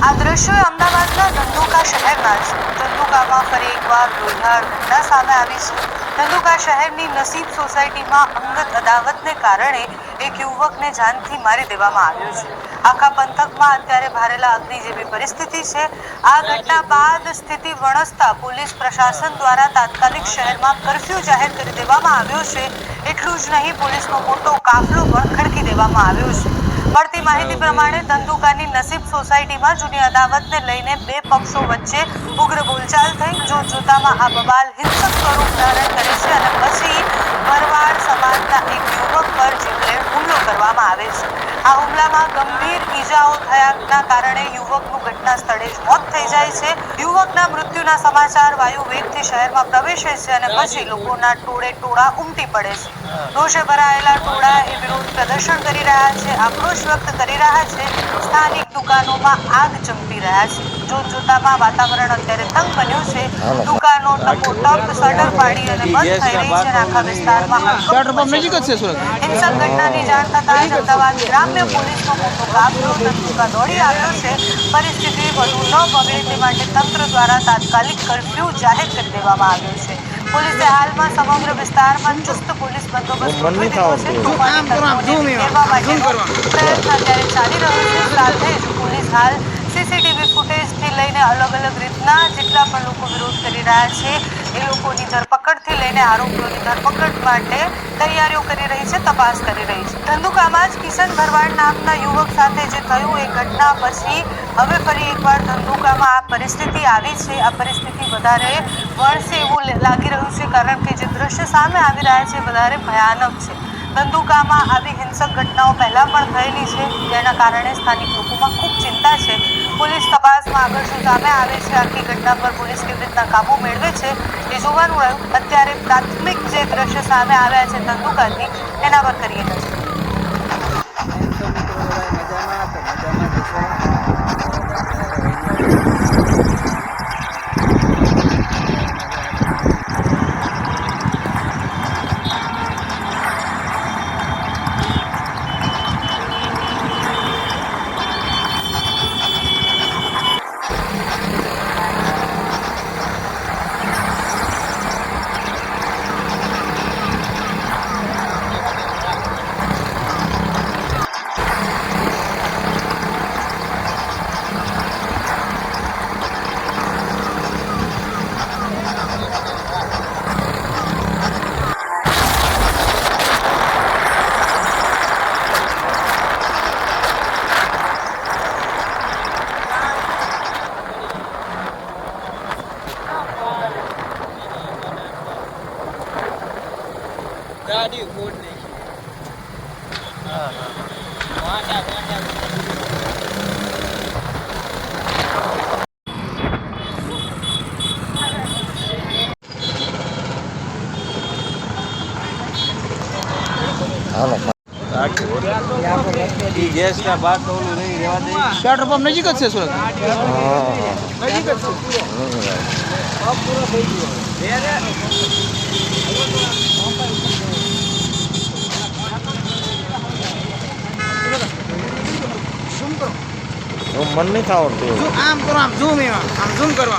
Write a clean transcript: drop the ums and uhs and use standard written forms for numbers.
આ દ્રશ્યો અમદાવાદના ધંધુકા શહેરના છે। ધંધુકામાં ફરી એકવાર રોજગાર ઘટના સામે આવી છે। ધંધુકા શહેરની નસીબ સોસાયટીમાં અંગત અદાવતને કારણે એક યુવકને જાનથી મારી દેવામાં આવ્યો છે। આખા પંથકમાં અત્યારે ભારેલા અગ્નિ જેવી પરિસ્થિતિ છે। આ ઘટના બાદ સ્થિતિ વણસતા પોલીસ પ્રશાસન દ્વારા તાત્કાલિક શહેરમાં કર્ફ્યુ જાહેર કરી દેવામાં આવ્યો છે। એટલું જ નહીં, પોલીસનો મોટો કાફલો પણ ખડકી દેવામાં આવ્યો છે। મળતી માહિતી પ્રમાણે ધંધુકાની નસીબ સોસાયટીમાં જૂની અદાવતને લઈને બે પક્ષો વચ્ચે ઉગ્ર બોલચાલ થઈ। જોતજોતામાં આ બબાલ હિંસક સ્વરૂપ ધારણ કરે છે અને પછી ભરવાડ સમાજના એક યુવક પર જીવલેણ હુમલો કરવામાં આવે છે। આ હુમલામાં ગંભીર ઈજાઓ થયાના કારણે યુવકનું ઘટના સ્થળે જ મોત થઈ જાય છે। યુવકના મૃત્યુના સમાચાર વાયુ વેગથી શહેરમાં પ્રવેશે છે અને પછી લોકોના ટોળા ઉમટી પડે છે। રોષે ભરાયેલા ટોળા એ વિરોધ પ્રદર્શન કરી રહ્યા છે, આક્રોશ વ્યક્ત કરી રહ્યા છે। સ્થાનિક દુકાનોમાં આગ ચમકી રહ્યા છે। જોતજોતામાં વાતાવરણ અત્યારે તંગ બન્યું છે। દુકાનો ટપોટપ શટર પાડી અને બંધ થઈ રહી છે અને આખા વિસ્તારમાં હિંસક ઘટનાની જાણ થતાં જ અમદાવાદ ગ્રામ્ય પોલીસનો મોટો કાફલો ધંધુકા દોડી આવ્યો છે। પરિસ્થિતિ વધુ ન બગડે તે માટે તંત્ર દ્વારા તાત્કાલિક કર્ફ્યુ જાહેર કરી દેવામાં આવ્યો છે। પોલીસે હાલમાં સમગ્ર વિસ્તારમાં ચુસ્ત પોલીસ બંદોબસ્ત ગોઠવી દીધો છે। તોફાની તત્વોને ઘેરવા માટેનો પ્રયત્ન અત્યારે ચાલી રહ્યો છે। સાથે જ પોલીસ હાલ સીસીટીવી ફૂટેજથી લઈને અલગ રીતના જેટલા પણ લોકો વિરોધ કરી રહ્યા છે એ લોકોની ધરપકડથી લઈને આરોપીઓની ધરપકડ માટે તૈયારીઓ કરી રહી છે, તપાસ કરી રહી છે। ધંધુકામાં જ કિશન ભરવાડ નામના યુવક સાથે જે થયું એ ઘટના પછી હવે ફરી એકવાર ધંધુકામાં આ પરિસ્થિતિ આવી છે। આ પરિસ્થિતિ વધારે વણસે એવું લાગી રહ્યું છે કારણ કે જે દ્રશ્ય સામે આવી રહ્યા છે વધારે ભયાનક છે। ધંધુકામાં આવી હિંસક ઘટનાઓ પહેલા પણ થયેલી છે, જેના કારણે સ્થાનિક લોકોમાં ખૂબ ચિંતા છે। પોલીસ તપાસમાં આગળ શું સામે આવે છે, આખી ઘટના પર પોલીસ કેવી રીતના કાબુ મેળવે છે એ જોવાનું રહ્યું। અત્યારે પ્રાથમિક જે દ્રશ્ય સામે આવ્યા છે ધંધુકાથી એના પર કરીએ નજર। ગાડી ફોડ નહીં ગેસ का बात तो नहीं रेवा दे पेट्रोल पंप नजीक જ છે સુરત નજીક જ છે अब पूरा થઈ ગયો मन नहीं था और आम करो आम झूम करवा